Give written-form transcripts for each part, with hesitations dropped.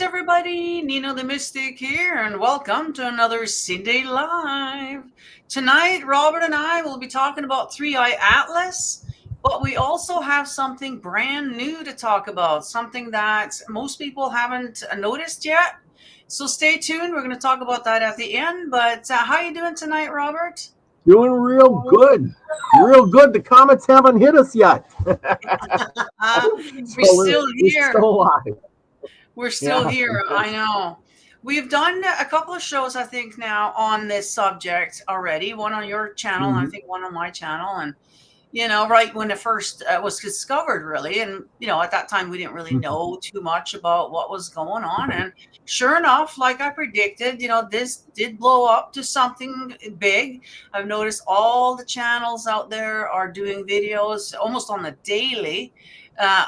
Greetings, everybody. Nino the Mystic here, and welcome to another SINDAY Live. Tonight, Robert and I will be talking about 3IATLAS, but we also have something brand new to talk about, something that most people haven't noticed yet. So stay tuned. We're going to talk about that at the end. But how are you doing tonight, Robert? Doing real good. Real good. The comets haven't hit us yet. We're So still we're here. still alive. We're still Yeah. here. I know. We've done a couple of shows, I think, now on this subject already. One on your channel, and I Mhm. think one on my channel. And, right when it first was discovered, really. And, at that time, we didn't really Mhm. know too much about what was going on. And sure enough, like I predicted, this did blow up to something big. I've noticed all the channels out there are doing videos almost on the daily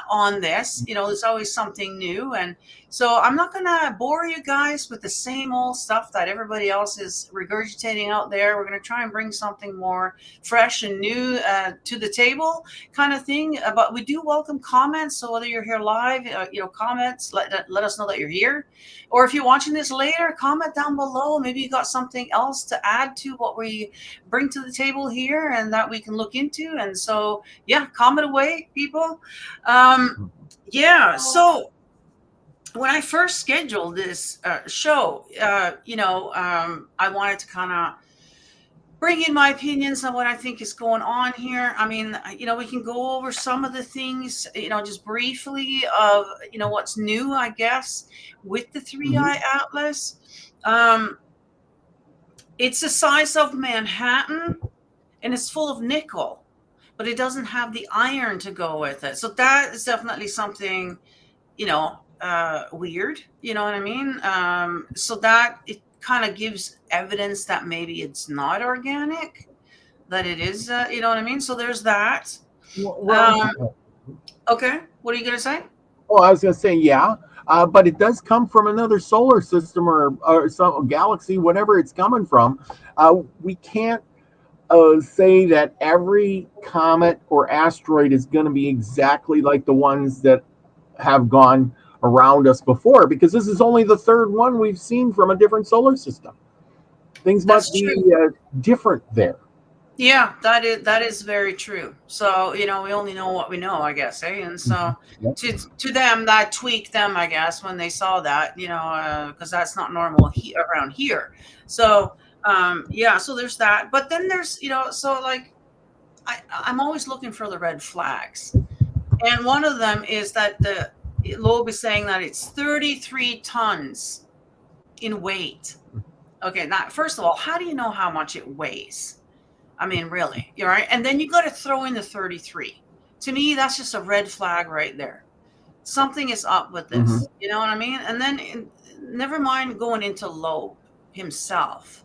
on this. There's always something new. And so I'm not going to bore you guys with the same old stuff that everybody else is regurgitating out there. We're going to try and bring something more fresh and new to the table kind of thing. But we do welcome comments. So whether you're here live, comments, let us know that you're here. Or if you're watching this later, comment down below. Maybe you got something else to add to what we bring to the table here and that we can look into. And so, yeah, comment away, people. So when I first scheduled this show, I wanted to kind of bring in my opinions on what I think is going on here. I mean, we can go over some of the things, just briefly of, what's new, I guess, with the 3i Mhm. Atlas. It's the size of Manhattan and it's full of nickel, but it doesn't have the iron to go with it. So that is definitely something weird. You know what I mean? So that it kind of gives evidence that maybe it's not organic, that it is, you know what I mean? So there's that. Well, Um, okay. What are you going to say? I was going to say, yeah, but it does come from another solar system or some galaxy, whatever it's coming from. We can't say that every comet or asteroid is going to be exactly like the ones that have gone around us before, because this is only the third one we've seen from a different solar system. Things That's must true. be different there. Yeah, that is very true. So, we only know what we know, I guess, eh? And so Mhm. Yep. to them, that tweaked them, I guess, when they saw that, because that's not normal around here. So, yeah, so there's that. But then there's, so like I'm always looking for the red flags. And one of them is that the Loeb is saying that it's 33 tons in weight. Okay, now first of all, how do you know how much it weighs? I mean, really, you're right. And then you got to throw in the 33. To me, that's just a red flag right there. Something is up with Mhm. this. You know what I mean? And then never mind going into Loeb himself.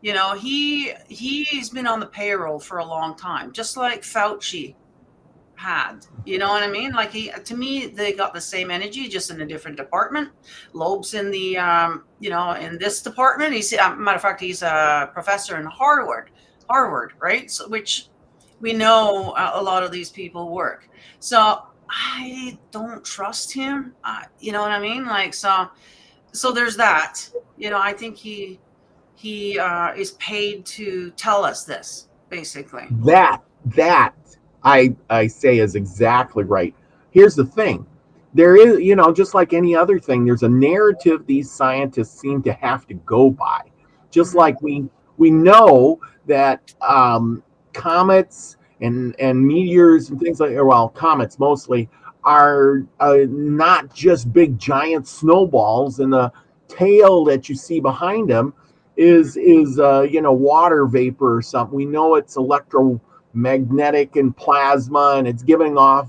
He's been on the payroll for a long time, just like Fauci had. You know what I mean? Like to me, they got the same energy, just in a different department. Loeb's in the, in this department. He's, matter of fact, he's a professor in Harvard, right? So, which we know a lot of these people work. So I don't trust him. You know what I mean? Like, so there's that. I think he is paid to tell us this, basically. That I say is exactly right. Here's the thing. There is, just like any other thing, there's a narrative these scientists seem to have to go by. Just Hmm. like we know that comets and meteors and things like, well, comets mostly are not just big giant snowballs, and the tail that you see behind them Hmm. is water vapor or something. We know it's electromagnetic and plasma, and it's giving off,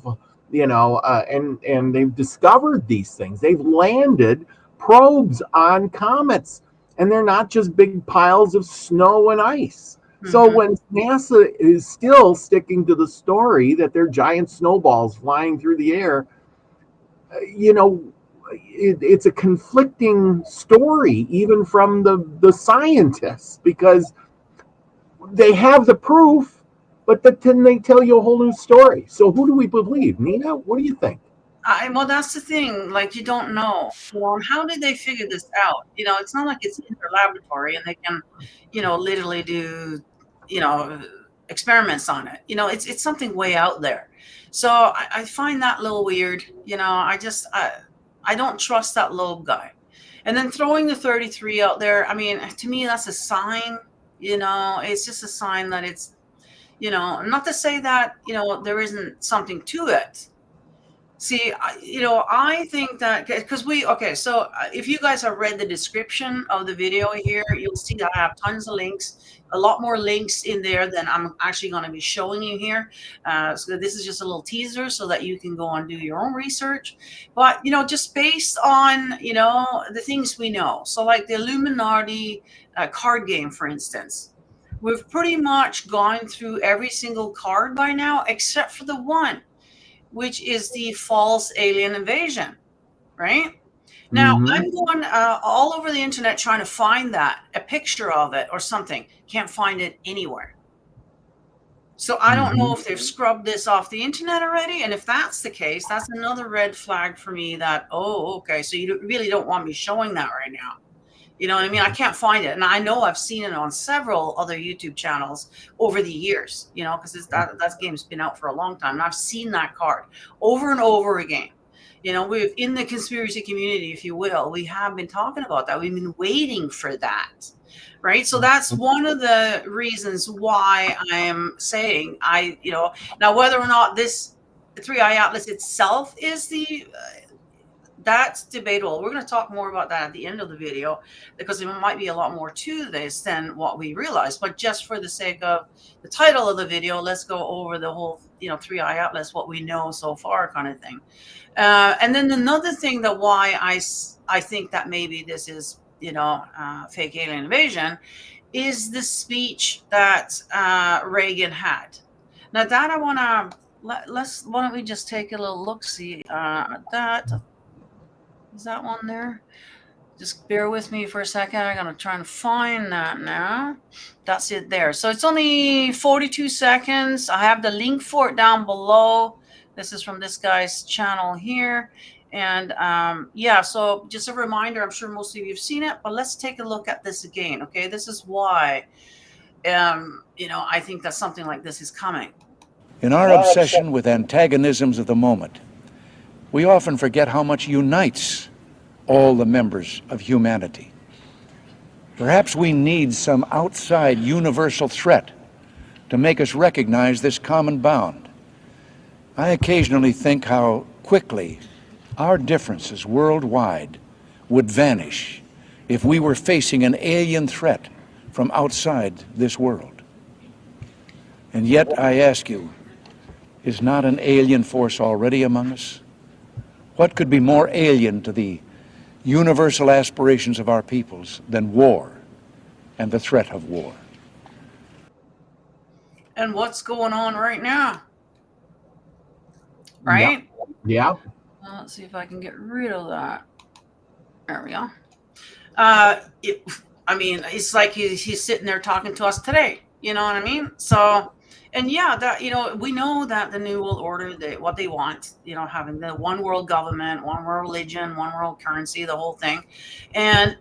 and they've discovered these things. They've landed probes on comets, and they're not just big piles of snow and ice. So Hmm. when NASA is still sticking to the story that they're giant snowballs flying through the air, you know, it's a conflicting story, even from the scientists, because they have the proof, but then they tell you a whole new story. So who do we believe? Nina, what do you think? Well, that's the thing. Like, you don't know. And how did they figure this out? It's not like it's in their laboratory and they can, literally do, you know, experiments on it. It's something way out there. So I find that a little weird. I don't trust that little guy. And then throwing the 33 out there. I mean, to me, that's a sign. It's just a sign that it's, not to say that, there isn't something to it. See, I think that because okay, so if you guys have read the description of the video here, you'll see that I have tons of links, a lot more links in there than I'm actually going to be showing you here. So this is just a little teaser so that you can go and do your own research. But, just based on, the things we know. So like the Illuminati card game, for instance. We've pretty much gone through every single card by now, except for the one, which is the false alien invasion, right? Now, Mm-hmm. I'm going all over the internet trying to find a picture of it or something. Can't find it anywhere. So I don't know Mm-hmm. if they've scrubbed this off the internet already. And if that's the case, that's another red flag for me that, oh, okay, so you really don't want me showing that right now. You know what I mean? I can't find it. And I know I've seen it on several other YouTube channels over the years, because that game's been out for a long time. And I've seen that card over and over again. We've in the conspiracy community, if you will, we have been talking about that. We've been waiting for that. Right. So that's one of the reasons why I am saying now whether or not this 3IATLAS itself is that's debatable. We're going to talk more about that at the end of the video because there might be a lot more to this than what we realize. But just for the sake of the title of the video, let's go over the whole, 3IATLAS, what we know so far kind of thing. And then another thing that why I think that maybe this is, fake alien invasion is the speech that Reagan had. Now that I want to, why don't we just take a little look-see at that. Is that one there? Just bear with me for a second. I'm going to try and find that now. That's it there. So it's only 42 seconds. I have the link for it down below. This is from this guy's channel here. And yeah, so just a reminder, I'm sure most of you have seen it, but let's take a look at this again. Okay, this is why, I think that something like this is coming. In our obsession with antagonisms of the moment, we often forget how much unites all the members of humanity. Perhaps we need some outside universal threat to make us recognize this common bound. I occasionally think how quickly our differences worldwide would vanish if we were facing an alien threat from outside this world. And yet, I ask you, is not an alien force already among us? What could be more alien to the universal aspirations of our peoples than war and the threat of war? And what's going on right now? Right? Yeah. Let's see if I can get rid of that. There we go. It's like he's sitting there talking to us today. You know what I mean? So, and yeah, that we know that the New World Order, what they want, having the one world government, one world religion, one world currency, the whole thing, and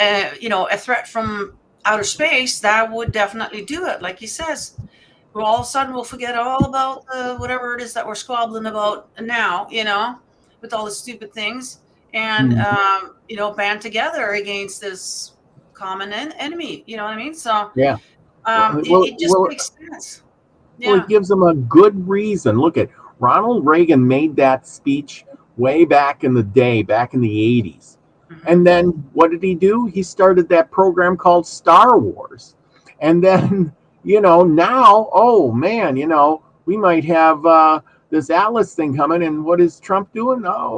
a threat from outer space that would definitely do it, like he says. Well, all of a sudden we'll forget all about whatever it is that we're squabbling about now, with all the stupid things, and band together against this common enemy. You know what I mean? So Yeah. it just makes sense. Well, Yeah. it gives them a good reason. Look at Ronald Reagan made that speech way back in the day, back in the 80s. Mm-hmm. And then what did he do? He started that program called Star Wars. And then, now, oh man, we might have this Atlas thing coming. And what is Trump doing? Oh,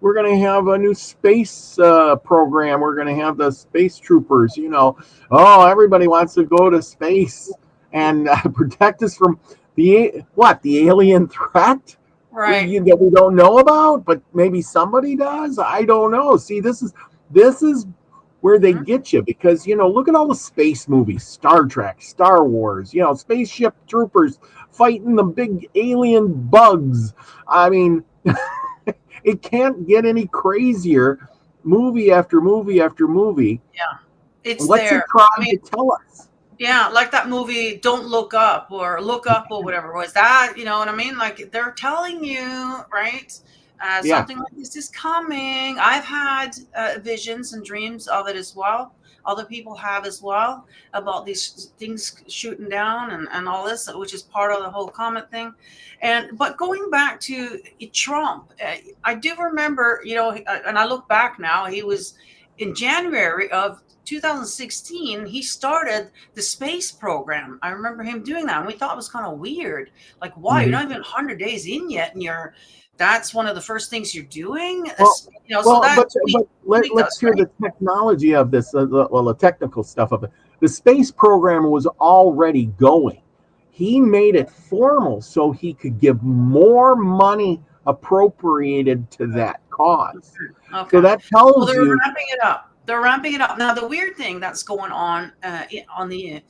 we're going to have a new space program. We're going to have the space troopers, Oh, everybody wants to go to space and protect us from the alien threat, Right. that we don't know about, but maybe somebody does. I don't know. See, this is where they get you, because look at all the space movies, Star Trek, Star Wars, spaceship troopers fighting the big alien bugs. I mean, It can't get any crazier. Movie after movie after movie. Yeah, it's What's it there. I trying mean, to tell us? yeah, like that movie Don't Look Up or Look Up or whatever was that, you know what I mean? Like they're telling you, right? Yeah. Something like this is coming. I've had visions and dreams of it as well. Other people have as well about these things shooting down and all this, which is part of the whole comet thing. And but going back to Trump, I do remember, you know, and I look back now, he was in January of 2016, he started the space program. I remember him doing that, and we thought it was kind of weird. Like, why? You're Mhm. not even 100 days in yet, and that's one of the first things you're doing. Well, You know, so well, that but tweaked let's us, hear right? the technology of this. The technical stuff of it. The space program was already going. He made it formal so he could give more money appropriated to that cause. So Okay. that Well, tells they're you, ramping it up. They're ramping it up. Now, the weird thing that's going on the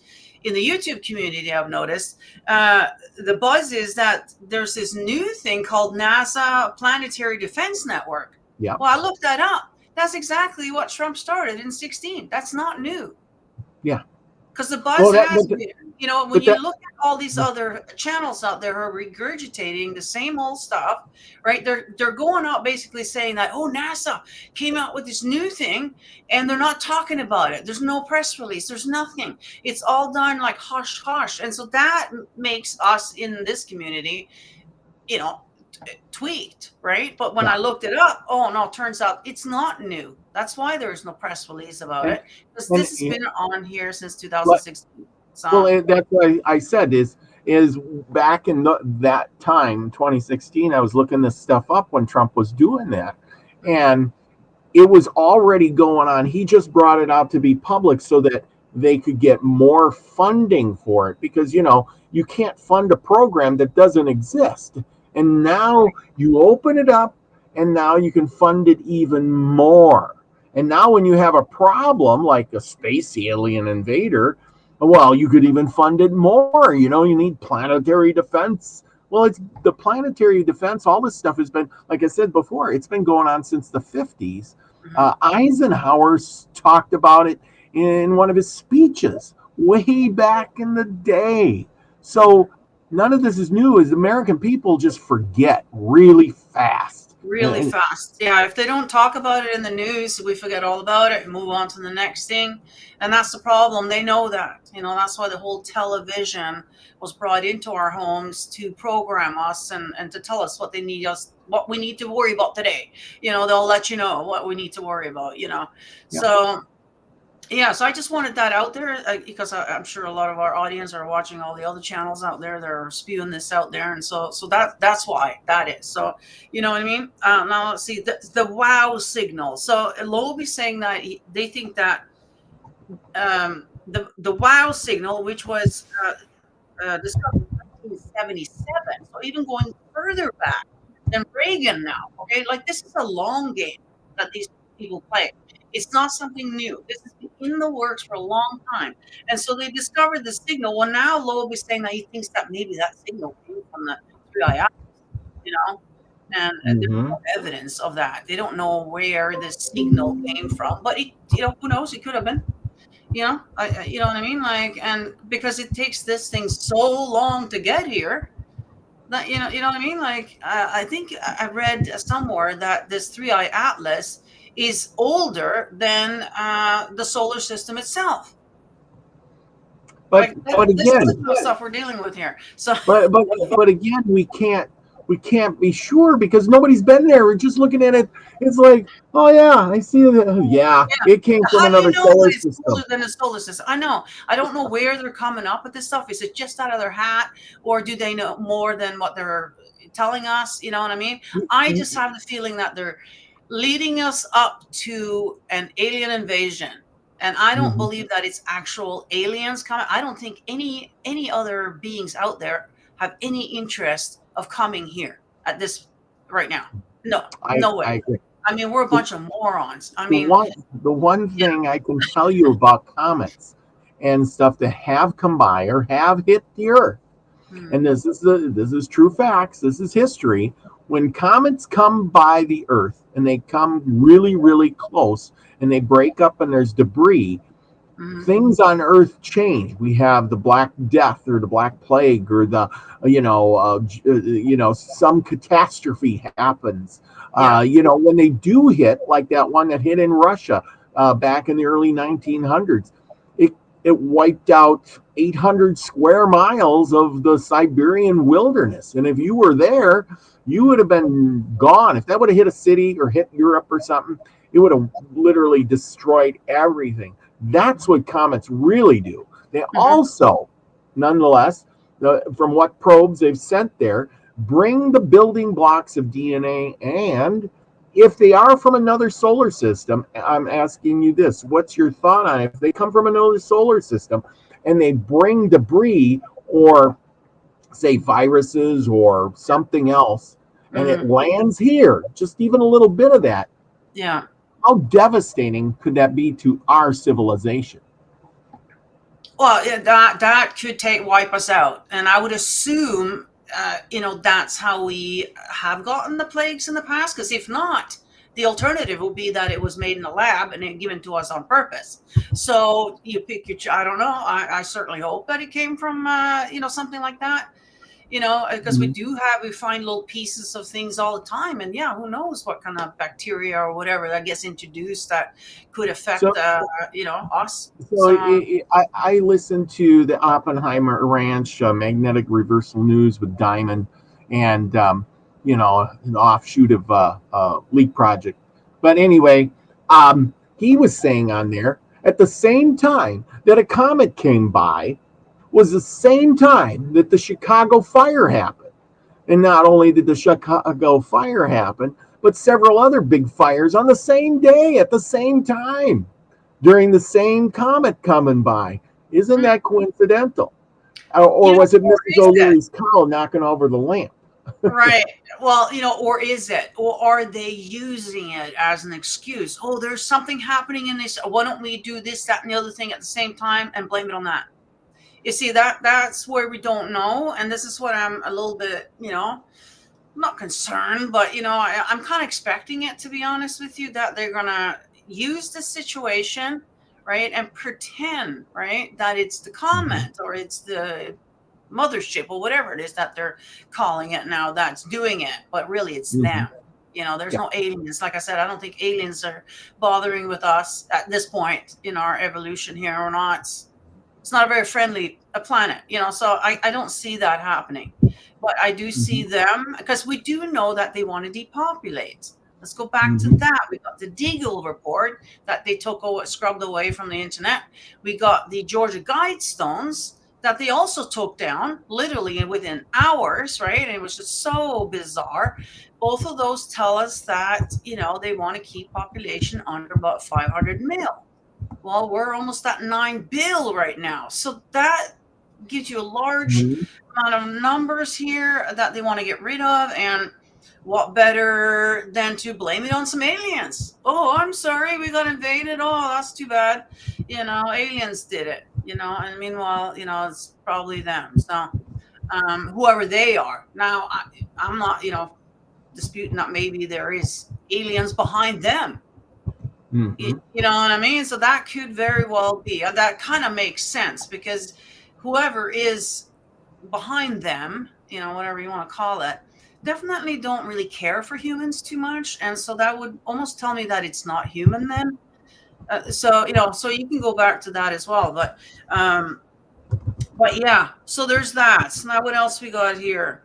in the YouTube community, I've noticed the buzz is that there's this new thing called NASA Planetary Defense Network. yeah, Well, I looked that up. That's exactly what Trump started in 16. That's not new. yeah. Because the buzz Well, that, has but, been, you know, when but you that, look at all these other channels out there who are regurgitating the same old stuff, right? They're going out basically saying that, oh, NASA came out with this new thing and they're not talking about it. There's no press release. There's nothing. It's all done like hush hush. And so that makes us in this community, you know, tweaked, right? But when yeah. I looked it up, oh no, turns out it's not new. That's why there's no press release about And it, because and this has been on here since but 2016. well, So that's what I said is back in that time, 2016. I was looking this stuff up when Trump was doing that, and it was already going on. He just brought it out to be public so that they could get more funding for it, because you can't fund a program that doesn't exist. And now you open it up, and now you can fund it even more. And now when you have a problem like a space alien invader, well, you could even fund it more. You need planetary defense. Well, it's the planetary defense. All this stuff has been, like I said before, it's been going on since the 50s. mhm. Eisenhower talked about it in one of his speeches way back in the day. So none of this is new. As American people just forget really fast. Really fast. Yeah, if they don't talk about it in the news, we forget all about it and move on to the next thing. And that's the problem. They know that. You know, that's why the whole television was brought into our homes to program us and to tell us what we need to worry about today. You know, they'll let you know what we need to worry about, you know. Yeah. So yeah, so I just wanted that out there because I'm sure a lot of our audience are watching all the other channels out there. They're spewing this out there, and so that's why that is. So you know what I mean. Now let's see the wow signal. So Lowell be saying that they think that the wow signal, which was discovered in 1977, so even going further back than Reagan now. Okay, like this is a long game that these people play. It's not something new. This has been in the works for a long time. And so they discovered the signal. Well, now Loeb is saying that he thinks that maybe that signal came from the 3IATLAS, you know, and there's Mm-hmm. no evidence of that. They don't know where the signal came from, but who knows? It could have been. You know what I mean? Like, and because it takes this thing so long to get here, that you know what I mean? Like, I think I read somewhere that this 3i Atlas is older than the solar system itself. But Like, but this is the again, kind of stuff we're dealing with here. So, but again, we can't be sure because nobody's been there. We're just looking at it. It's like, oh yeah, I see that. Yeah, yeah. it came from How do you another know that solar it's older system. than the solar system? I know. I don't know where they're coming up with this stuff. Is it just out of their hat, or do they know more than what they're telling us? You know what I mean? I just have the feeling that they're leading us up to an alien invasion. And I don't Mhm. believe that it's actual aliens coming. I don't think any other beings out there have any interest of coming here at this right now. No, I no way. I agree. I mean, we're a The, bunch of morons. I the mean, one the one yeah, thing I can tell you about comets and stuff that have come by or have hit the Earth, And this is true facts. This is history. When comets come by the Earth and they come really, really close and they break up and there's debris, things on Earth change. We have the Black Death or the Black Plague or the some catastrophe happens. When they do hit, like that one that hit in Russia back in the early 1900s, it wiped out 800 square miles of the Siberian wilderness. And if you were there, you would have been gone. If that would have hit a city or hit Europe or something, it would have literally destroyed everything. That's what comets really do. They also, nonetheless, from what probes they've sent there, bring the building blocks of DNA. And if they are from another solar system, I'm asking you this, what's your thought on it? If they come from another solar system and they bring debris or, say, viruses or something else, and it lands here, just even a little bit of that, how devastating could that be to our civilization? Well, that could wipe us out. And I would assume that's how we have gotten the plagues in the past, because if not, the alternative will be that it was made in a lab and then given to us on purpose. So you pick your, I don't know, I certainly hope that it came from, something like that, because we find little pieces of things all the time. And who knows what kind of bacteria or whatever that gets introduced that could affect, us. I listened to the Oppenheimer Ranch Magnetic Reversal News with Diamond and, an offshoot of Leak Project. But anyway, he was saying on there, at the same time that a comet came by was the same time that the Chicago fire happened. And not only did the Chicago fire happen, but several other big fires on the same day at the same time during the same comet coming by. Isn't that coincidental? Or was it Mrs. O'Leary's cow knocking over the lamp? Right. Well, or is it? Or are they using it as an excuse? Oh, there's something happening in this. Why don't we do this, that, and the other thing at the same time and blame it on that? You see, that's where we don't know. And this is what I'm a little bit, not concerned, but, I'm kind of expecting it, to be honest with you, that they're going to use the situation, right, and pretend, right, that it's the comet or it's the mothership or whatever it is that they're calling it now that's doing it. But really, it's them. There's no aliens. Like I said, I don't think aliens are bothering with us at this point in our evolution here or not. It's not a very friendly planet, so I don't see that happening. But I do see them, because we do know that they want to depopulate. Let's go back to that. We got the Deagle report that they scrubbed away from the internet. We got the Georgia Guidestones that they also took down literally within hours, right? And it was just so bizarre. Both of those tell us that, they want to keep population under about 500 mil. Well, we're almost at 9 billion right now. So that gives you a large amount of numbers here that they want to get rid of. And what better than to blame it on some aliens? Oh, I'm sorry, we got invaded. Oh, that's too bad. Aliens did it, and meanwhile, it's probably them. So whoever they are. Now, I'm not, disputing that maybe there is aliens behind them. You know what I mean? So that could very well be. That kind of makes sense, because whoever is behind them, whatever you want to call it, definitely don't really care for humans too much. And so that would almost tell me that it's not human then. So you can go back to that as well. But yeah, so there's that. So now what else we got here?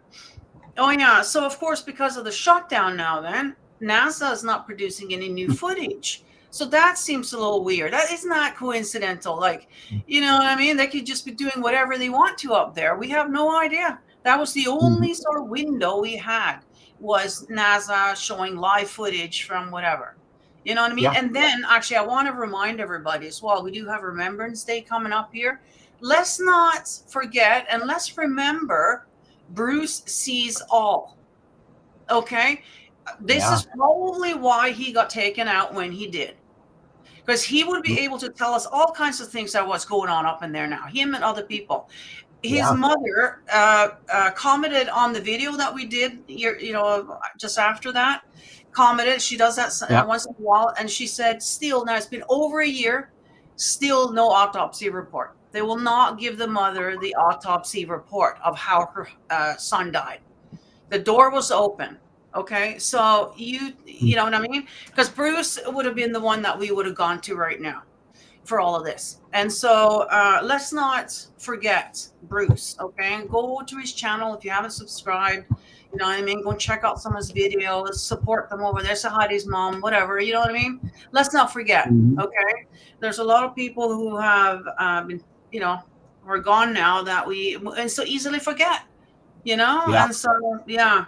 Oh yeah, so of course, because of the shutdown now, then NASA is not producing any new footage. So that seems a little weird. That is not coincidental. Like, you know what I mean? They could just be doing whatever they want to up there. We have no idea. That was the only sort of window we had, was NASA showing live footage from whatever. You know what I mean? And then actually, I want to remind everybody as well, we do have Remembrance Day coming up here. Let's not forget, and let's remember, Bruce sees all. Okay? This is probably why he got taken out when he did. Because he would be able to tell us all kinds of things that what's going on up in there now, him and other people. his Yeah. mother commented on the video that we did, just after that. Commented. She does that Yeah. once in a while, and she said, "Still, now it's been over a year, still no autopsy report. They will not give the mother the autopsy report of how her son died. The door was open." Okay, so you know what I mean? Because Bruce would have been the one that we would have gone to right now for all of this. And so let's not forget Bruce, okay? Go to his channel if you haven't subscribed. You know what I mean? Go and check out some of his videos, support them over there, say hi to his mom, whatever, you know what I mean? Let's not forget, Mhm. okay? There's a lot of people who have been, we're gone now that we and so easily forget, Yeah. And so, yeah.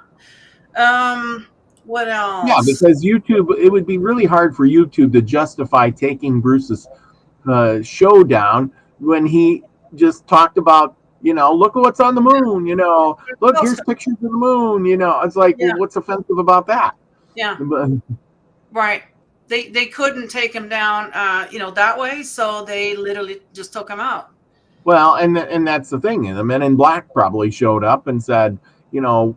Um, what Yeah, else? because YouTube, it would be really hard for YouTube to justify taking Bruce's show down when he just talked about, look at what's on the moon, look, here's pictures of the moon, it's like, Yeah, well, what's offensive about that? yeah. But, Right. They couldn't take him down, that way, so they literally just took him out. well, and that's the thing. The Men in Black probably showed up and said,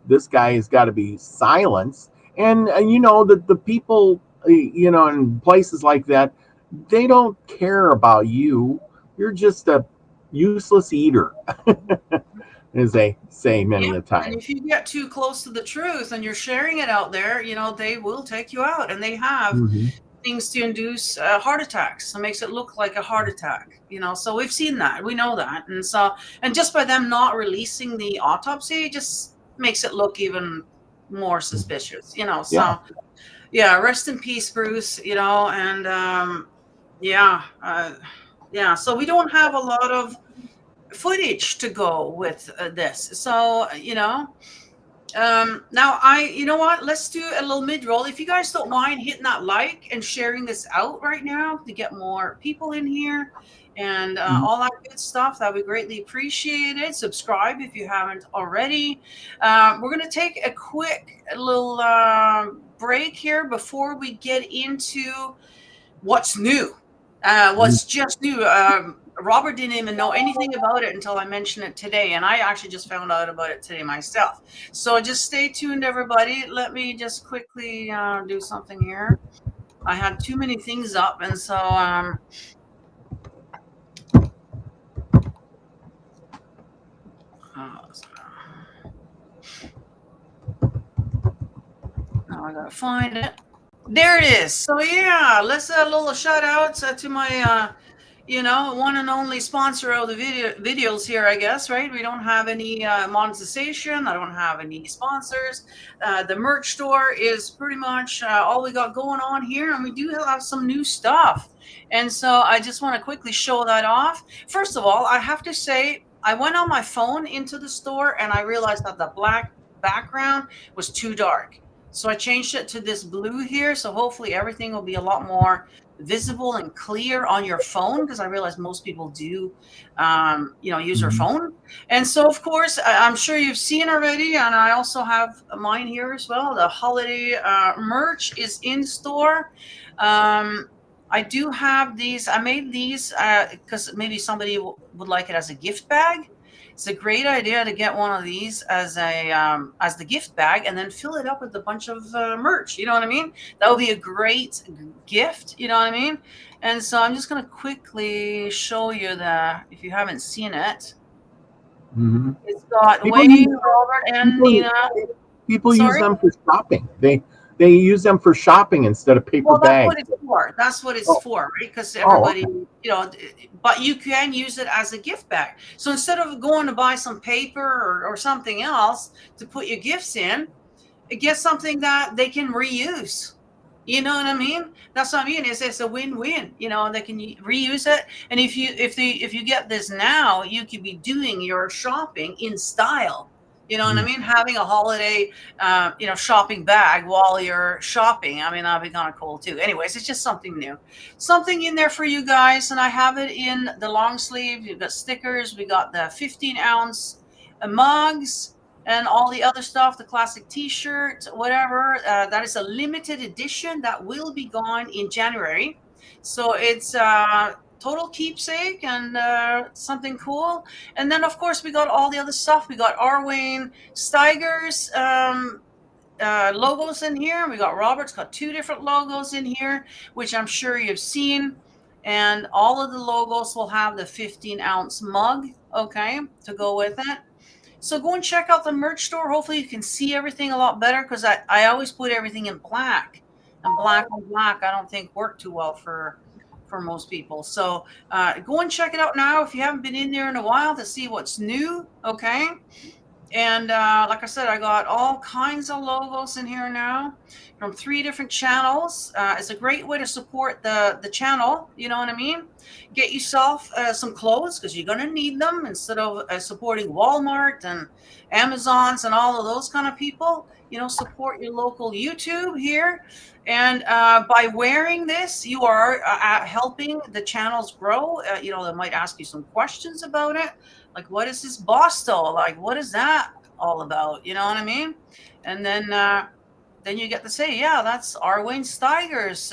this guy has got to be silenced. And the people, in places like that, they don't care about you. You're just a useless eater, as they say Yeah. many a And time. if you get too close to the truth and you're sharing it out there, they will take you out, and they have Hmm. things to induce heart attacks. It makes it look like a heart attack, So we've seen that, we know that, and just by them not releasing the autopsy, just makes it look even more suspicious, Yeah. So yeah, rest in peace, Bruce. And yeah, yeah. So we don't have a lot of footage to go with this. So now you know what? Let's do a little mid roll. If you guys don't mind hitting that like and sharing this out right now to get more people in here and Mhm. all that good stuff, that would be greatly appreciated. Subscribe if you haven't already. We're going to take a quick little break here before we get into what's new. What's just new. Robert didn't even know anything about it until I mentioned it today, and I actually just found out about it today myself. So just stay tuned, everybody. Let me just quickly do something here. I had too many things up, and so now I gotta find it. There it is. So yeah, let's a little shout outs to my one and only sponsor of the videos here, I guess, right? We don't have any monetization. I don't have any sponsors. The merch store is pretty much all we got going on here, and we do have some new stuff. And so I just want to quickly show that off. First of all, I have to say, I went on my phone into the store, and I realized that the black background was too dark. So I changed it to this blue here. So hopefully everything will be a lot more visible and clear on your phone, because I realize most people do, use their Mhm. phone. And so, of course, I'm sure you've seen already, and I also have mine here as well. The holiday merch is in store. I do have these. I made these because maybe somebody would like it as a gift bag. It's a great idea to get one of these as as the gift bag, and then fill it up with a bunch of merch. You know what I mean? That would be a great gift. You know what I mean? And so I'm just going to quickly show you if you haven't seen it. Mhm. It's got People Wayne, use Robert, and people Nina. people use Sorry? them for shopping. They use them for shopping instead of paper Well, that's what bags. it's for. That's what it's Oh, for, right? Because oh, everybody, okay. but you can use it as a gift bag. So instead of going to buy some paper or something else to put your gifts in, get something that they can reuse. You know what I mean? That's what I mean. It's a win-win. They can reuse it, and if you get this now, you could be doing your shopping in style. You know what I Mm. mean? Having a holiday, shopping bag while you're shopping. I mean, that'd be kind of cool too. Anyways, it's just something new, something in there for you guys, and I have it in the long sleeve. You've got stickers. We got the 15-ounce mugs and all the other stuff, the classic t-shirt, whatever. That is a limited edition that will be gone in January. So it's total keepsake and something cool. And then, of course, we got all the other stuff. We got Arwayne Steiger's logos in here. We got Robert's got 2 different logos in here, which I'm sure you've seen. And all of the logos will have the 15-ounce mug, okay, to go with it. So go and check out the merch store. Hopefully you can see everything a lot better, because I always put everything in black. And black on black, I don't think work too well for most people. So go and check it out now if you haven't been in there in a while to see what's new, okay? And like I said, I got all kinds of logos in here now from 3 different channels. It's a great way to support the channel, you know what I mean? Get yourself some clothes, because you're going to need them, instead of supporting Walmart and Amazons and all of those kind of people. You know, support your local YouTube here. And by wearing this, you are helping the channels grow. You know, they might ask you some questions about it. Like, what is this Bosto? Like, what is that all about? You know what I mean? And then you get to say, yeah, that's Arwayne Steiger's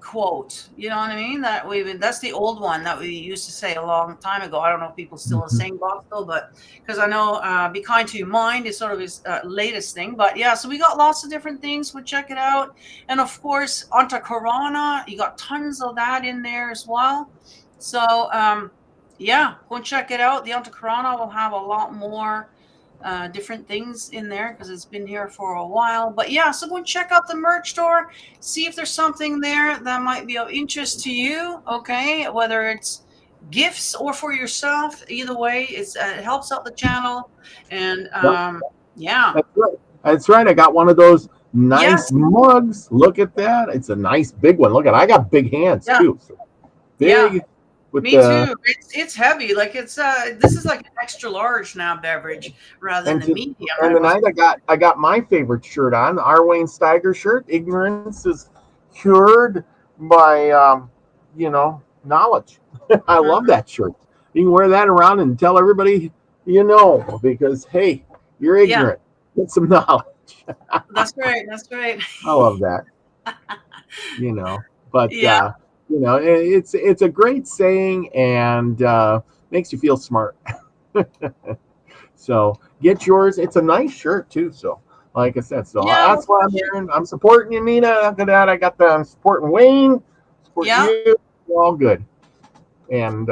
quote. You know what I mean? That's the old one that we used to say a long time ago. I don't know if people still are saying Bosto, but because I know Be Kind to Your Mind is sort of his latest thing. But yeah, so we got lots of different things. We'll check it out. And of course, Anta Corona, you got tons of that in there as well. So yeah, go and check it out. The Anta Corona will have a lot more different things in there, because it's been here for a while. But yeah, so go and check out the merch store, see if there's something there that might be of interest to you, okay? Whether it's gifts or for yourself, either way, it helps out the channel. And yeah. That's right. I got one of those nice mugs. Look at that. It's a nice big one. Look at, I got big hands too. So big. Yeah. Me too. It's heavy. Like it's this is like an extra large now beverage rather than the medium. And tonight I got my favorite shirt on, the Arwayne Steiger shirt. Ignorance is cured by knowledge. I love that shirt. You can wear that around and tell everybody you know, because hey, you're ignorant. Get some knowledge. That's right. That's right. I love that. But it's a great saying, and makes you feel smart. So get yours. It's a nice shirt too. So like I said, that's why I'm here. I'm supporting you, Nina. After that, I'm supporting Wayne. Supporting you. We're all good. And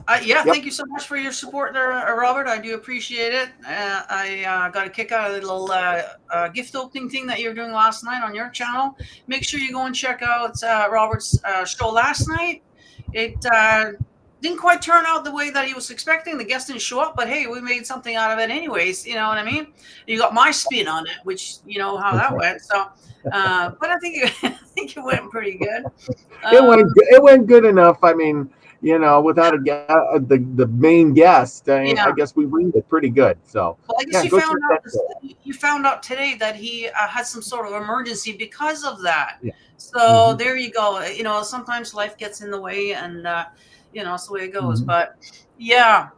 thank you so much for your support there, Robert. I do appreciate it. I got a kick out of the little gift opening thing that you were doing last night on your channel. Make sure you go and check out Robert's show last night. It didn't quite turn out the way that he was expecting. The guests didn't show up, but hey, we made something out of it anyways. You know what I mean? You got my spin on it, which you know how that went. So, but I think it went pretty good. It went good enough. I mean, without the main guest, I guess we read it pretty good. So, well, I guess you found out today that he had some sort of emergency because of that. Yeah. So there you go. Sometimes life gets in the way, and it's the way it goes. But yeah,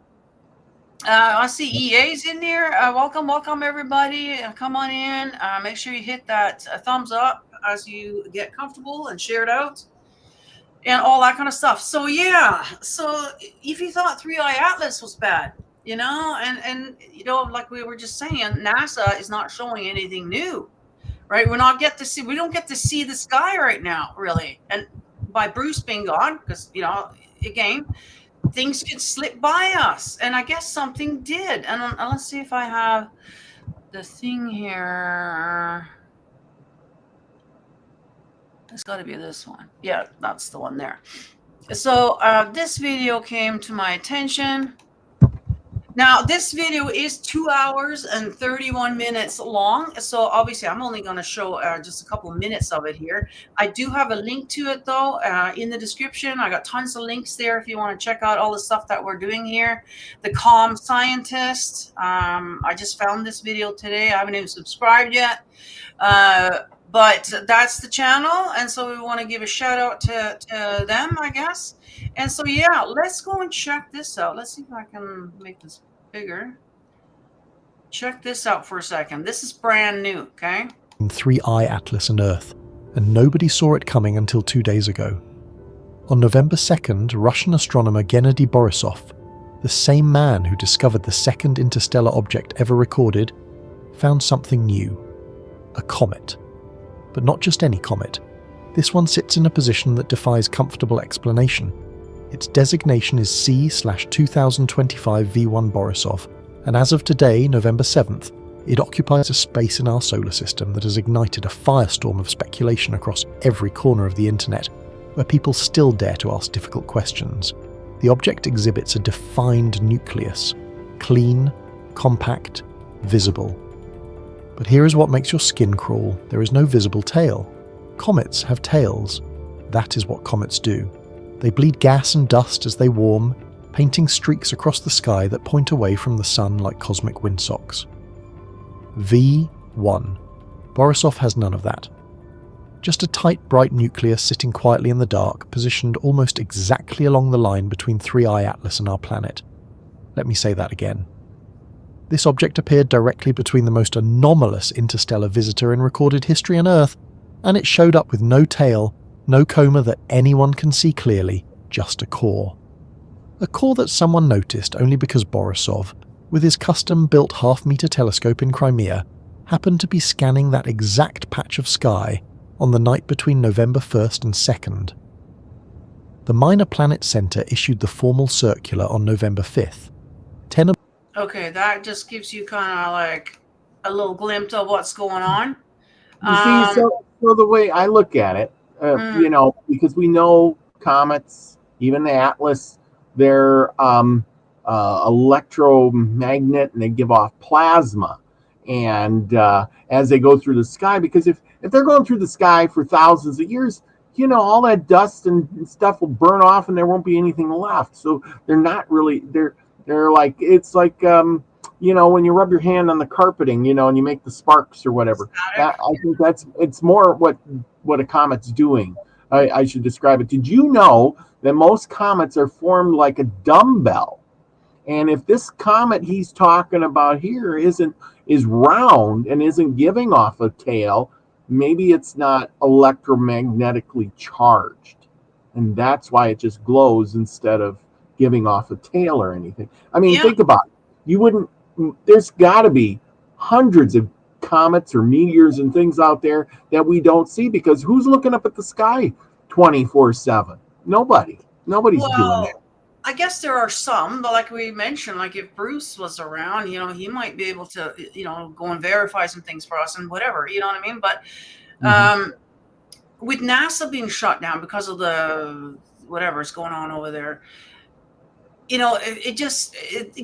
I see EA's in there. Welcome everybody. Come on in. Make sure you hit that thumbs up as you get comfortable and share it out. And all that kind of stuff. So yeah. So if you thought 3IATLAS was bad, and like we were just saying, NASA is not showing anything new, right? We don't get to see the sky right now, really. And by Bruce being gone, because again, things could slip by us, and I guess something did. And let's see if I have the thing here. It's got to be this one. Yeah, that's the one there. So this video came to my attention. Now, this video is 2 hours and 31 minutes long. So obviously, I'm only going to show just a couple of minutes of it here. I do have a link to it, though, in the description. I got tons of links there if you want to check out all the stuff that we're doing here. The Calm Scientist. I just found this video today. I haven't even subscribed yet. But that's the channel, and so we want to give a shout out to them, I guess. And so yeah, let's go and check this out. Let's see if I can make this bigger. Check this out for a second. This is brand new, okay? 3IATLAS and Earth, and nobody saw it coming until 2 days ago. On November 2nd, Russian astronomer Gennady Borisov, the same man who discovered the second interstellar object ever recorded, found something new. A comet. But not just any comet. This one sits in a position that defies comfortable explanation. Its designation is C/2025 V1 Borisov, and as of today, November 7th, it occupies a space in our solar system that has ignited a firestorm of speculation across every corner of the internet, where people still dare to ask difficult questions. The object exhibits a defined nucleus, clean, compact, visible. But here is what makes your skin crawl. There is no visible tail. Comets have tails. That is what comets do. They bleed gas and dust as they warm, painting streaks across the sky that point away from the sun like cosmic windsocks. V1. Borisov has none of that. Just a tight, bright nucleus sitting quietly in the dark, positioned almost exactly along the line between 3IATLAS and our planet. Let me say that again. This object appeared directly between the most anomalous interstellar visitor in recorded history on Earth, and it showed up with no tail, no coma that anyone can see clearly, just a core. A core that someone noticed only because Borisov, with his custom-built half-meter telescope in Crimea, happened to be scanning that exact patch of sky on the night between November 1st and 2nd. The Minor Planet Center issued the formal circular on November 5th. Okay, that just gives you kind of like a little glimpse of what's going on. You see, so the way I look at it, because we know comets, even the Atlas, they're electromagnet, and they give off plasma. And as they go through the sky, because if they're going through the sky for thousands of years, all that dust and stuff will burn off, and there won't be anything left. So they're not really, they're like, it's like, when you rub your hand on the carpeting, and you make the sparks or whatever. I think it's more what a comet's doing. I should describe it. Did you know that most comets are formed like a dumbbell? And if this comet he's talking about here is round and isn't giving off a tail, maybe it's not electromagnetically charged. And that's why it just glows instead of giving off a tail or anything. I mean, think about it. There's got to be hundreds of comets or meteors and things out there that we don't see, because who's looking up at the sky 24/7? Nobody's doing that. I guess there are some, but like we mentioned, like if Bruce was around, he might be able to, go and verify some things for us and whatever, you know what I mean? But with NASA being shut down because of the whatever's going on over there, it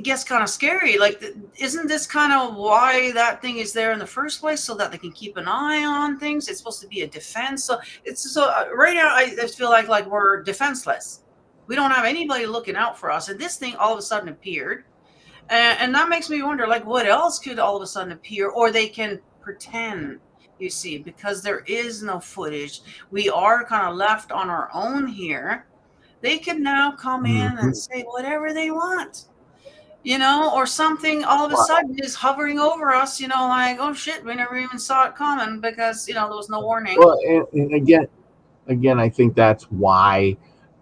gets kind of scary. Like, isn't this kind of why that thing is there in the first place, so that they can keep an eye on things? It's supposed to be a defense. So right now I feel like we're defenseless. We don't have anybody looking out for us. And this thing all of a sudden appeared. And that makes me wonder, what else could all of a sudden appear? Or they can pretend, you see, because there is no footage. We are kind of left on our own here. They can now come in and say whatever they want, or something all of a sudden is hovering over us, like, oh shit, we never even saw it coming because, there was no warning. Well, and again, I think that's why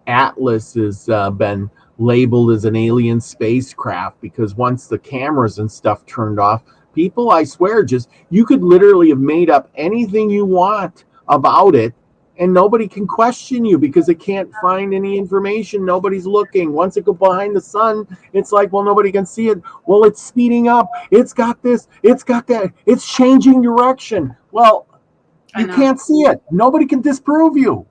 Atlas has been labeled as an alien spacecraft, because once the cameras and stuff turned off, people, I swear, you could literally have made up anything you want about it, and nobody can question you because they can't find any information. Nobody's looking. Once it goes behind the sun, it's like, well, nobody can see it. Well, it's speeding up. It's got this. It's got that. It's changing direction. Well, you can't see it. Nobody can disprove you.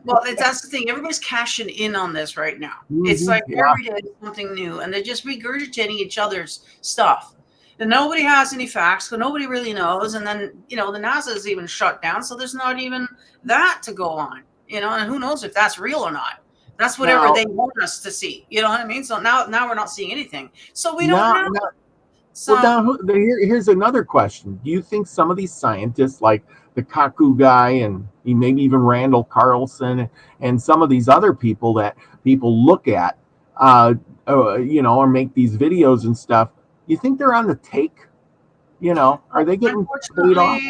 Well, that's the thing. Everybody's cashing in on this right now. It's like every day something new, and they're just regurgitating each other's stuff. And nobody has any facts, so nobody really knows. And then, the NASA is even shut down, so there's not even that to go on, and who knows if that's real or not. That's whatever they want us to see. You know what I mean? So now we're not seeing anything. So we don't know. So now, here's another question. Do you think some of these scientists, like the Kaku guy and maybe even Randall Carlson and some of these other people that people look at, or make these videos and stuff, you think they're on the take? Are they getting paid off?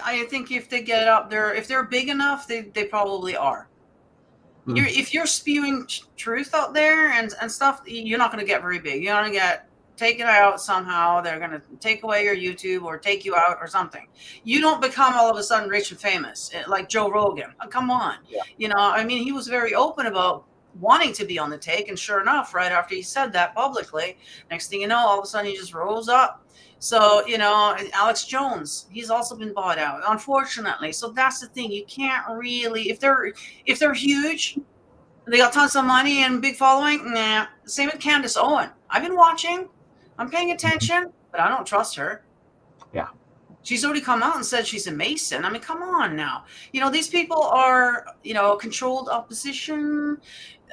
I think if they get up there, if they're big enough, they probably are. if you're spewing truth out there and stuff, you're not going to get very big. You're going to get taken out somehow. They're going to take away your YouTube or take you out or something. You don't become all of a sudden rich and famous like Joe Rogan. Come on. Yeah. I mean, he was very open about wanting to be on the take, and sure enough, right after he said that publicly, next thing you know, all of a sudden he just rose up. So, Alex Jones, he's also been bought out, unfortunately. So that's the thing. You can't really, if they're huge, they got tons of money and big following. Nah. Same with Candace Owen. I've been watching, I'm paying attention, but I don't trust her. Yeah. She's already come out and said she's a Mason. I mean, come on now. These people are, controlled opposition.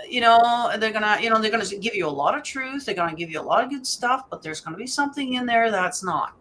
They're gonna give you a lot of truth. They're gonna give you a lot of good stuff, but there's gonna be something in there that's not.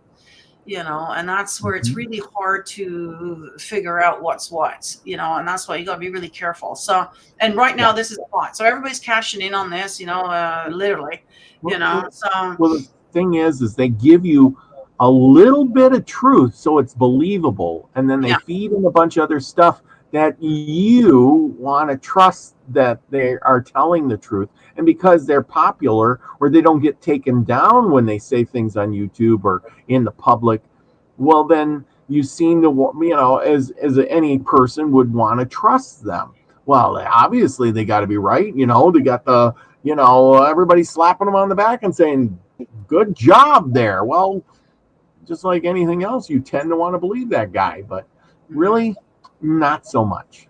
And that's where it's really hard to figure out what's what. And that's why you gotta be really careful. So, and right now this is hot, so everybody's cashing in on this. Literally. So. Well, the thing is they give you a little bit of truth so it's believable, and then they feed in a bunch of other stuff that you want to trust that they are telling the truth. And because they're popular, or they don't get taken down when they say things on YouTube or in the public, well, then you seem to, as any person would want to trust them. Well, obviously they got to be right. They got the, everybody slapping them on the back and saying, good job there. Well, just like anything else, you tend to want to believe that guy, but really not so much.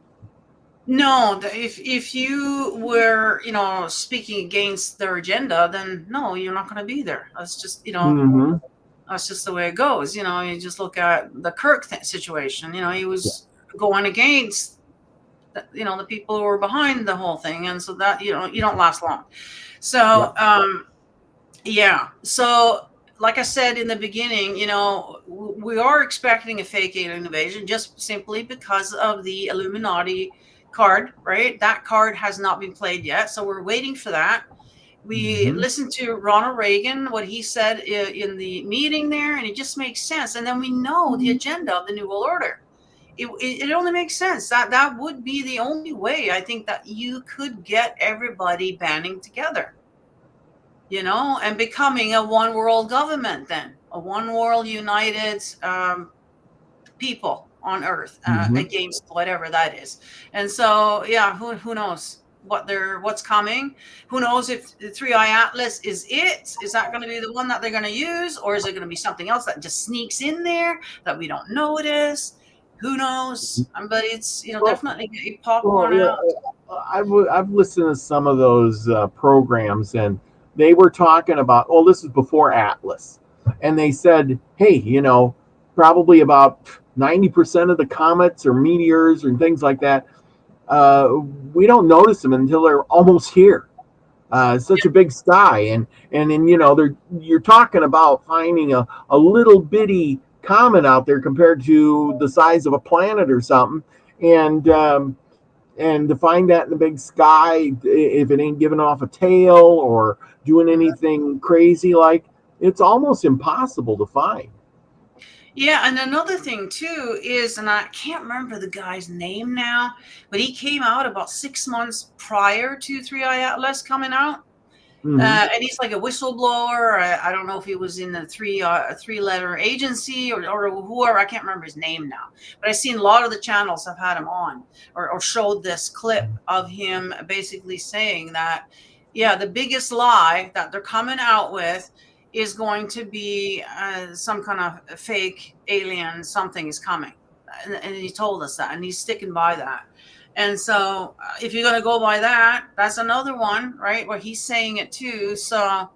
No, if you were, speaking against their agenda, then no, you're not going to be there. That's just, that's just the way it goes. You just look at the Kirk situation. He was going against, the people who were behind the whole thing, and so that you don't last long. So, So, like I said in the beginning, we are expecting a fake alien invasion just simply because of the Illuminati card, right? That card has not been played yet, so we're waiting for that. We listened to Ronald Reagan, what he said in the meeting there, and it just makes sense. And then we know the agenda of the New World Order. It only makes sense. That would be the only way, I think, that you could get everybody banding together, and becoming a one world government, then a one world united people on Earth against whatever that is. And so, who knows what's coming? Who knows if the 3IATLAS is that going to be the one that they're going to use, or is it going to be something else that just sneaks in there that we don't know it is? Who knows? But it's definitely get popcorn out. I've listened to some of those programs, and they were talking about, this is before Atlas, and they said, hey, probably about 90% of the comets or meteors and things like that, we don't notice them until they're almost here. Such a big sky, and then you're talking about finding a little bitty comet out there compared to the size of a planet or something, and to find that in the big sky, if it ain't giving off a tail or doing anything crazy, like, it's almost impossible to find. Yeah, and another thing too is, and I can't remember the guy's name now, but he came out about 6 months prior to 3IATLAS coming out. And he's like a whistleblower. I don't know if he was in the three-letter agency or whoever. I can't remember his name now. But I've seen a lot of the channels have had him on or showed this clip of him basically saying that, the biggest lie that they're coming out with is going to be some kind of fake alien. Something is coming. And he told us that, and he's sticking by that. And so if you're going to go by that, that's another one, right, where he's saying it too. So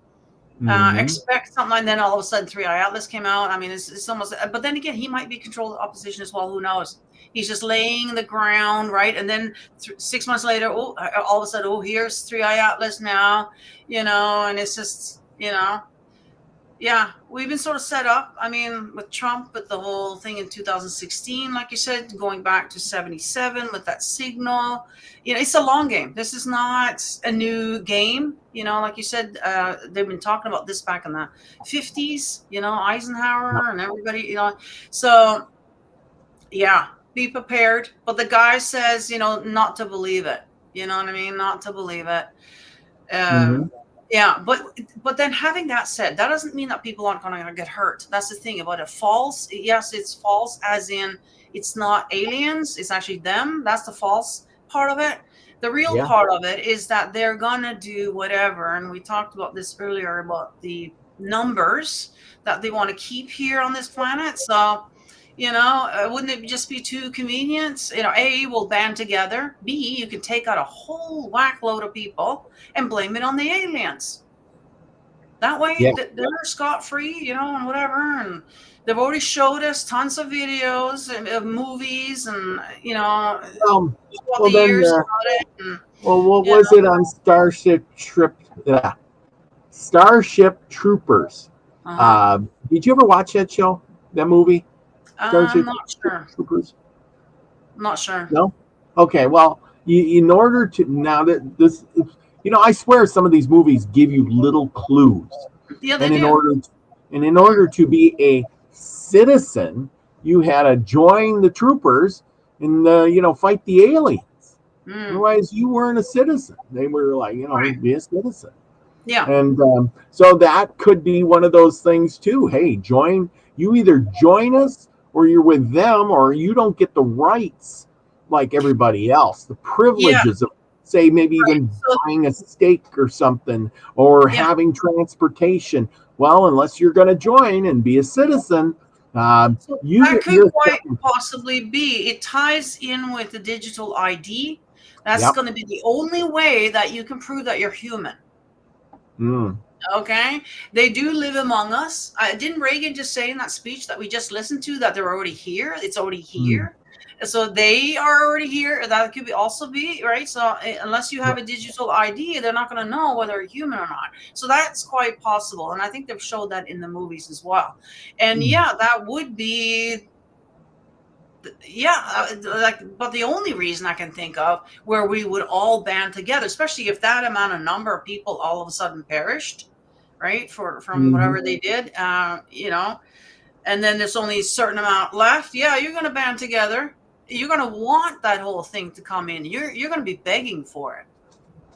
expect something, and then all of a sudden 3IATLAS came out. I mean, it's almost, but then again, he might be controlled opposition as well. Who knows? He's just laying the ground, right? And then 6 months later, all of a sudden, here's 3IATLAS now, and it's just, we've been sort of set up. I mean, with Trump, with the whole thing in 2016, like you said, going back to 77 with that signal, it's a long game. This is not a new game. Like you said, they've been talking about this back in the 50s, Eisenhower and everybody, So, be prepared. But the guy says, not to believe it. You know what I mean? Not to believe it. Hmm. Yeah, but then having that said, that doesn't mean that people aren't going to get hurt. That's the thing about it. False, yes, it's false, as in it's not aliens, it's actually them. That's the false part of it. The real Yeah. part of it is that they're gonna do whatever, and we talked about this earlier about the numbers that they want to keep here on this planet. So, wouldn't it just be too convenient? A, we'll band together. B, you can take out a whole whack load of people and blame it on the aliens. That way, Yeah. they're scot free, and whatever. And they've already showed us tons of videos and of movies, and Um, throughout well, the then, years about it. And well, what you was know, it on Starship Troopers? uh huh. Did you ever watch that show? That movie, I'm Starship not sure. Troopers? Not sure. No. Okay. Well, in order to now that this, I swear some of these movies give you little clues, Yeah, they and do. in order to be a citizen, you had to join the troopers and fight the aliens. Mm, Otherwise, you weren't a citizen. They were like, right. be a citizen. Yeah. And so that could be one of those things too. Hey, you either join us or you're with them, or you don't get the rights like everybody else, the Yeah. privileges of, say, maybe Right. even So buying a steak or something, or yeah. having transportation. Well, unless you're going to join and be a citizen, So that you could you're quite possibly be. It ties in with the digital ID. That's yep. going to be the only way that you can prove that you're human. Mm, Okay, they do live among us. Didn't Reagan just say in that speech that we just listened to that they're already here? It's already mm, here. So they are already here. That could also be right. So unless you have yep. a digital ID, they're not going to know whether you're human or not. So that's quite possible, and I think they've showed that in the movies as well. And Mm, yeah, that would be yeah, like, but the only reason I can think of where we would all band together, especially if that amount of number of people all of a sudden perished, right, from mhm. whatever they did, and then there's only a certain amount left. Yeah, you're going to band together. You're going to want that whole thing to come in. You're going to be begging for it.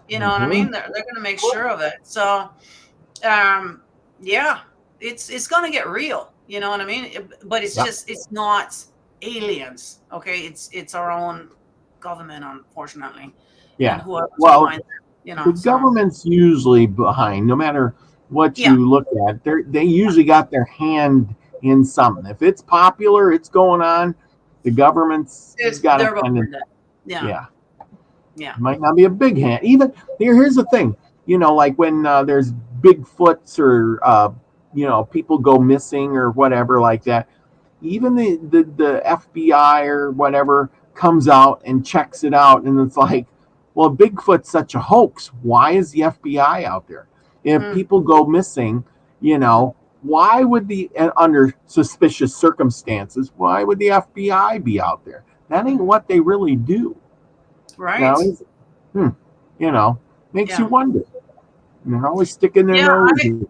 You know what I Mhm. mean? They're going to make sure of it. So, um, yeah, it's going to get real. You know what I mean? But Yep. it's not aliens. Okay, it's our own government, unfortunately, and Yeah. whoever's Well, behind them. the So government's usually behind, no matter what yeah, you look at. They yeah, usually got their hand in something. If it's popular, it's going on. The government's got a they're hand in. behind it. Yeah, Yeah, yeah. might not be a big hand. Even here's the thing. Like when there's Bigfoots or people go missing or whatever like that. Even the FBI or whatever comes out and checks it out, and it's like, well, Bigfoot's such a hoax. Why is the FBI out there? If Mm, people go missing, why would under suspicious circumstances, why would the FBI be out there? That ain't what they really do. Now, right. hmm, you know, makes you Yeah, wonder. And they're always sticking their yeah. nose in.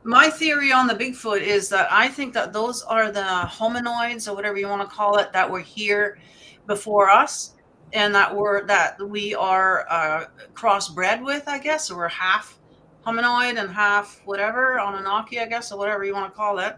My theory on the Bigfoot is that I think that those are the hominoids or whatever you want to call it that were here before us, and that we are crossbred with, I guess, or we're half hominoid and half whatever Anunnaki, I guess, or whatever you want to call it.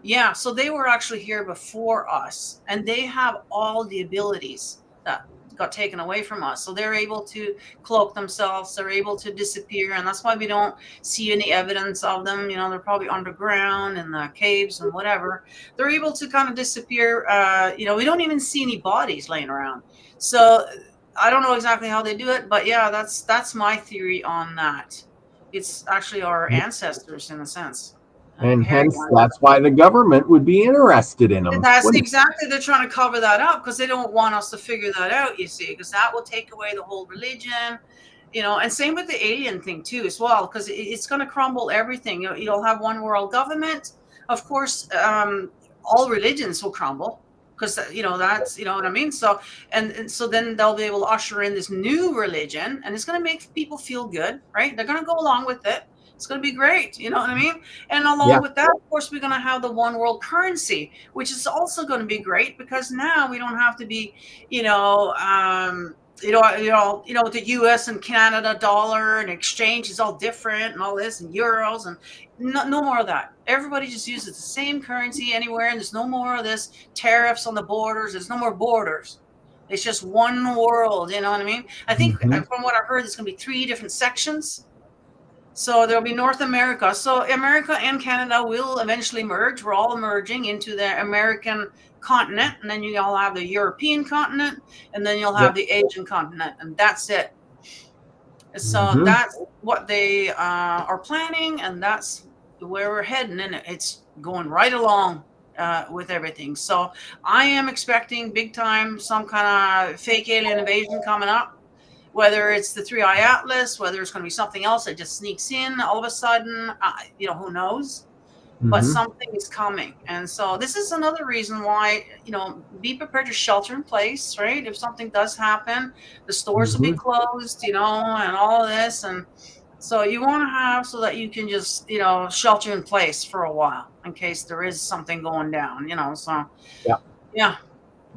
Yeah, so they were actually here before us, and they have all the abilities that got taken away from us. So they're able to cloak themselves, they're able to disappear, and that's why we don't see any evidence of them. They're probably underground in the caves and whatever. They're able to kind of disappear. We don't even see any bodies laying around. So I don't know exactly how they do it, but yeah, that's my theory on that. It's actually our ancestors in a sense. And Hairy hence, ones. that's why the government would be interested in them. That's Wouldn't exactly, they're trying to cover that up because they don't want us to figure that out, you see, because that will take away the whole religion, and same with the alien thing too as well, because it's going to crumble everything. You'll have one world government, of course. All religions will crumble because that's what I mean. So and so then they'll be able to usher in this new religion, and it's going to make people feel good, right? They're going to go along with it. It's going to be great, you know what I mean? And Yeah. along with that, of course, we're going to have the one world currency, which is also going to be great because now we don't have to be, you know, the U.S. and Canada dollar and exchange is all different and all this and euros and no more of that. Everybody just uses the same currency anywhere, and there's no more of this tariffs on the borders. There's no more borders. It's just one world. You know what I mean? I think from what I heard, there's going to be 3 different sections. So there'll be North America. So America and Canada will eventually merge. We're all merging into the American continent, and then you all have the European continent, and then you'll have the Asian continent, and that's it. So that's what they are planning, and that's where we're heading, and it's going right along with everything. So I am expecting big time some kind of fake alien invasion coming up. Whether it's the 3IATLAS, whether it's going to be something else that just sneaks in all of a sudden, who knows? But something is coming. And so this is another reason why, be prepared to shelter in place, right? If something does happen, the stores will be closed, and all of this. And so you want to have so that you can just, shelter in place for a while in case there is something going down, so. Yeah.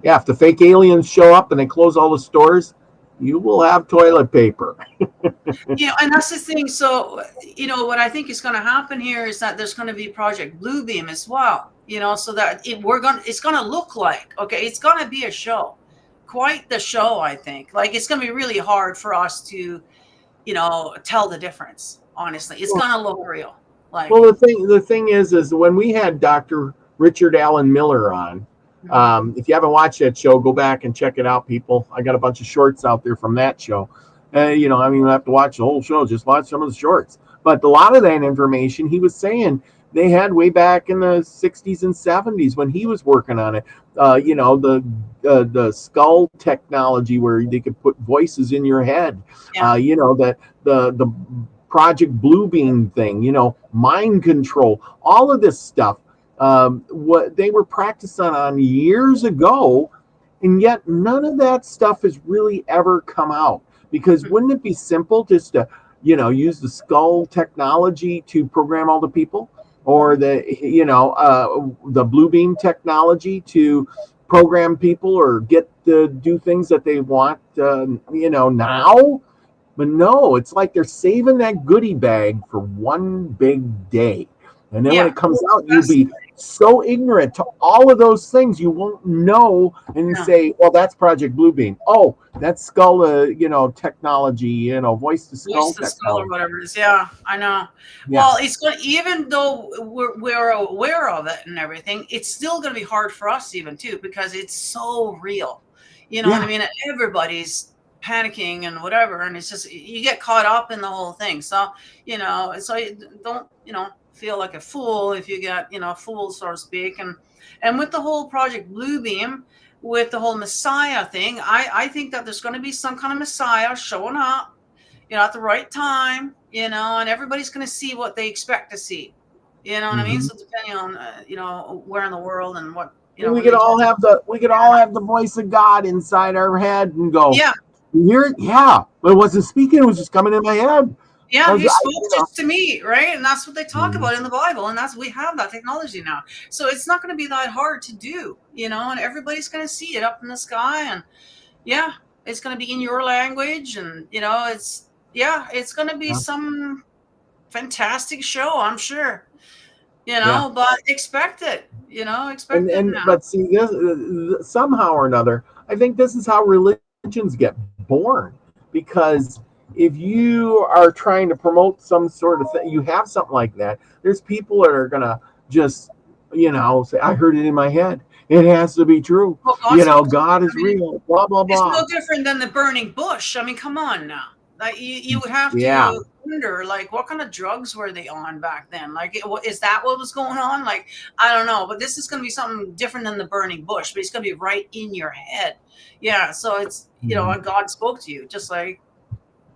If the fake aliens show up and they close all the stores, you will have toilet paper. And that's the thing. So, what I think is going to happen here is that there's going to be Project Bluebeam as well, so that it's going to look like, it's going to be a show, quite the show, I think. Like, it's going to be really hard for us to, tell the difference. Honestly, it's going to look real. Like, well, the thing is when we had Dr. Richard Allen Miller on, if you haven't watched that show, go back and check it out, people. I got a bunch of shorts out there from that show. You don't have to watch the whole show, just watch some of the shorts. But a lot of that information he was saying they had way back in the 60s and 70s when he was working on it. The skull technology where they could put voices in your head. That the Project Bluebeam thing, mind control, all of this stuff. What they were practicing on years ago, and yet none of that stuff has really ever come out. Because wouldn't it be simple just to, use the skull technology to program all the people, or the Bluebeam technology to program people or get to do things that they want, now? But no, it's like they're saving that goodie bag for one big day. And then when it comes out, you'll be so ignorant to all of those things, you won't know and say, well, that's Project Bluebeam. Oh, that's skull, technology, voice to skull technology. Or whatever it is. Yeah, I know. Yeah. Well, it's going even though we're aware of it and everything, it's still going to be hard for us even too, because it's so real. What I mean? Everybody's panicking and whatever. And it's just, you get caught up in the whole thing. So, so you don't, feel like a fool if you get, fool, so to speak. And with the whole Project Bluebeam, with the whole Messiah thing, I think that there's going to be some kind of Messiah showing up, at the right time, and everybody's going to see what they expect to see. You know what I mean? So depending on, where in the world and what, we could all have the voice of God inside our head and go, but it wasn't speaking, it was just coming in my head. Yeah, he spoke just to me, right? And that's what they talk about in the Bible, and we have that technology now. So it's not going to be that hard to do, and everybody's going to see it up in the sky, and it's going to be in your language, and it's going to be some fantastic show, I'm sure. But expect it, expect it now. But see, this, somehow or another, I think this is how religions get born, because if you are trying to promote some sort of thing, you have something like that, there's people that are going to just, say, I heard it in my head. It has to be true. Well, God is real, blah, blah, blah. It's no different than the burning bush. I mean, come on now. Like, you would have to wonder, like, what kind of drugs were they on back then? Like, is that what was going on? Like, I don't know. But this is going to be something different than the burning bush. But it's going to be right in your head. Yeah, so it's, God spoke to you, just like,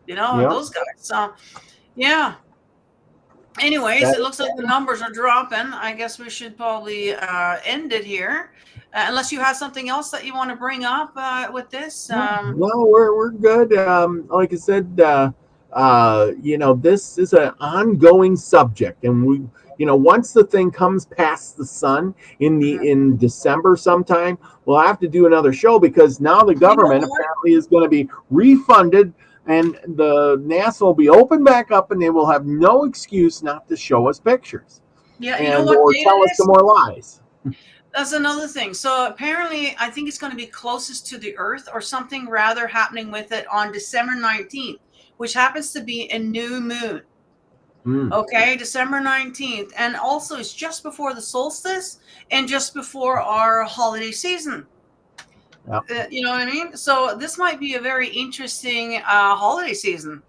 those guys. So, anyways, it looks like the numbers are dropping. I guess we should probably end it here, unless you have something else that you want to bring up with this. No, we're good. Like I said, this is an ongoing subject, and once the thing comes past the sun in December sometime, we'll have to do another show, because now the government apparently is going to be refunded, and the NASA will be opened back up, and they will have no excuse not to show us pictures. Yeah, you know And what or date tell it us some is? more lies. That's another thing. So apparently, I think it's going to be closest to the Earth or something rather happening with it on December 19th, which happens to be a new moon. Mm. Okay, December 19th. And also, it's just before the solstice and just before our holiday season. Yep. You know what I mean? So this might be a very interesting holiday season.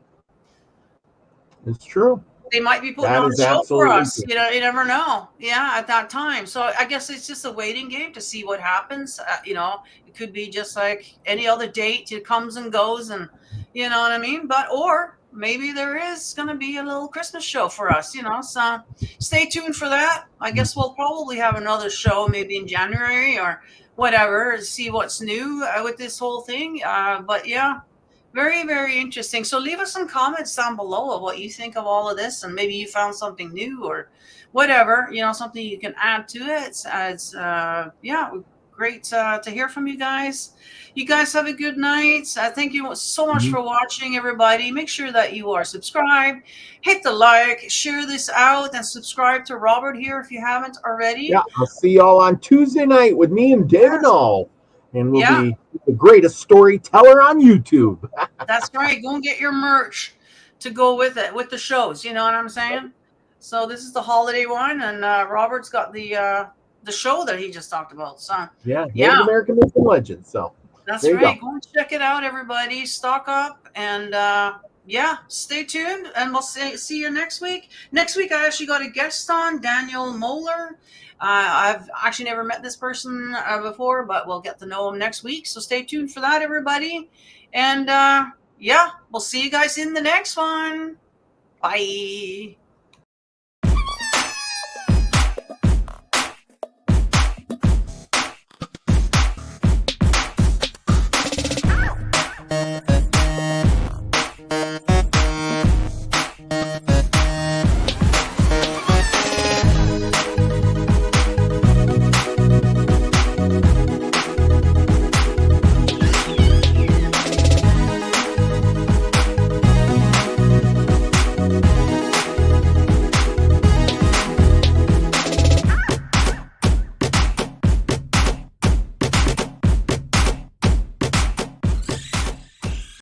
It's true. They might be putting That on is a show for absolutely us. true. You know, you never know. Yeah, at that time. So I guess it's just a waiting game to see what happens. It could be just like any other date. It comes and goes, and you know what I mean. Or maybe there is going to be a little Christmas show for us. So stay tuned for that. I guess we'll probably have another show maybe in January or whatever to see what's new with this whole thing. But yeah. Very, very interesting. So leave us some comments down below of what you think of all of this, and maybe you found something new or whatever, something you can add to it. Yeah, great to hear from you guys. You guys have a good night. Thank you so much for watching, everybody. Make sure that you are subscribed, hit the like, share this out, and subscribe to Robert here if you haven't already. Yeah, I'll see y'all on Tuesday night with me and David Null. And we'll be the greatest storyteller on YouTube. That's right. Go and get your merch to go with it, with the shows. You know what I'm saying? So this is the holiday one, and Robert's got the show that he just talked about. So yeah, Native American myths and legends. So that's right. Go and check it out, everybody. Stock up, and stay tuned, and we'll see you next week. Next week, I actually got a guest on, Daniel Moeller. I've actually never met this person before, but we'll get to know him next week. So stay tuned for that, everybody. And we'll see you guys in the next one. Bye.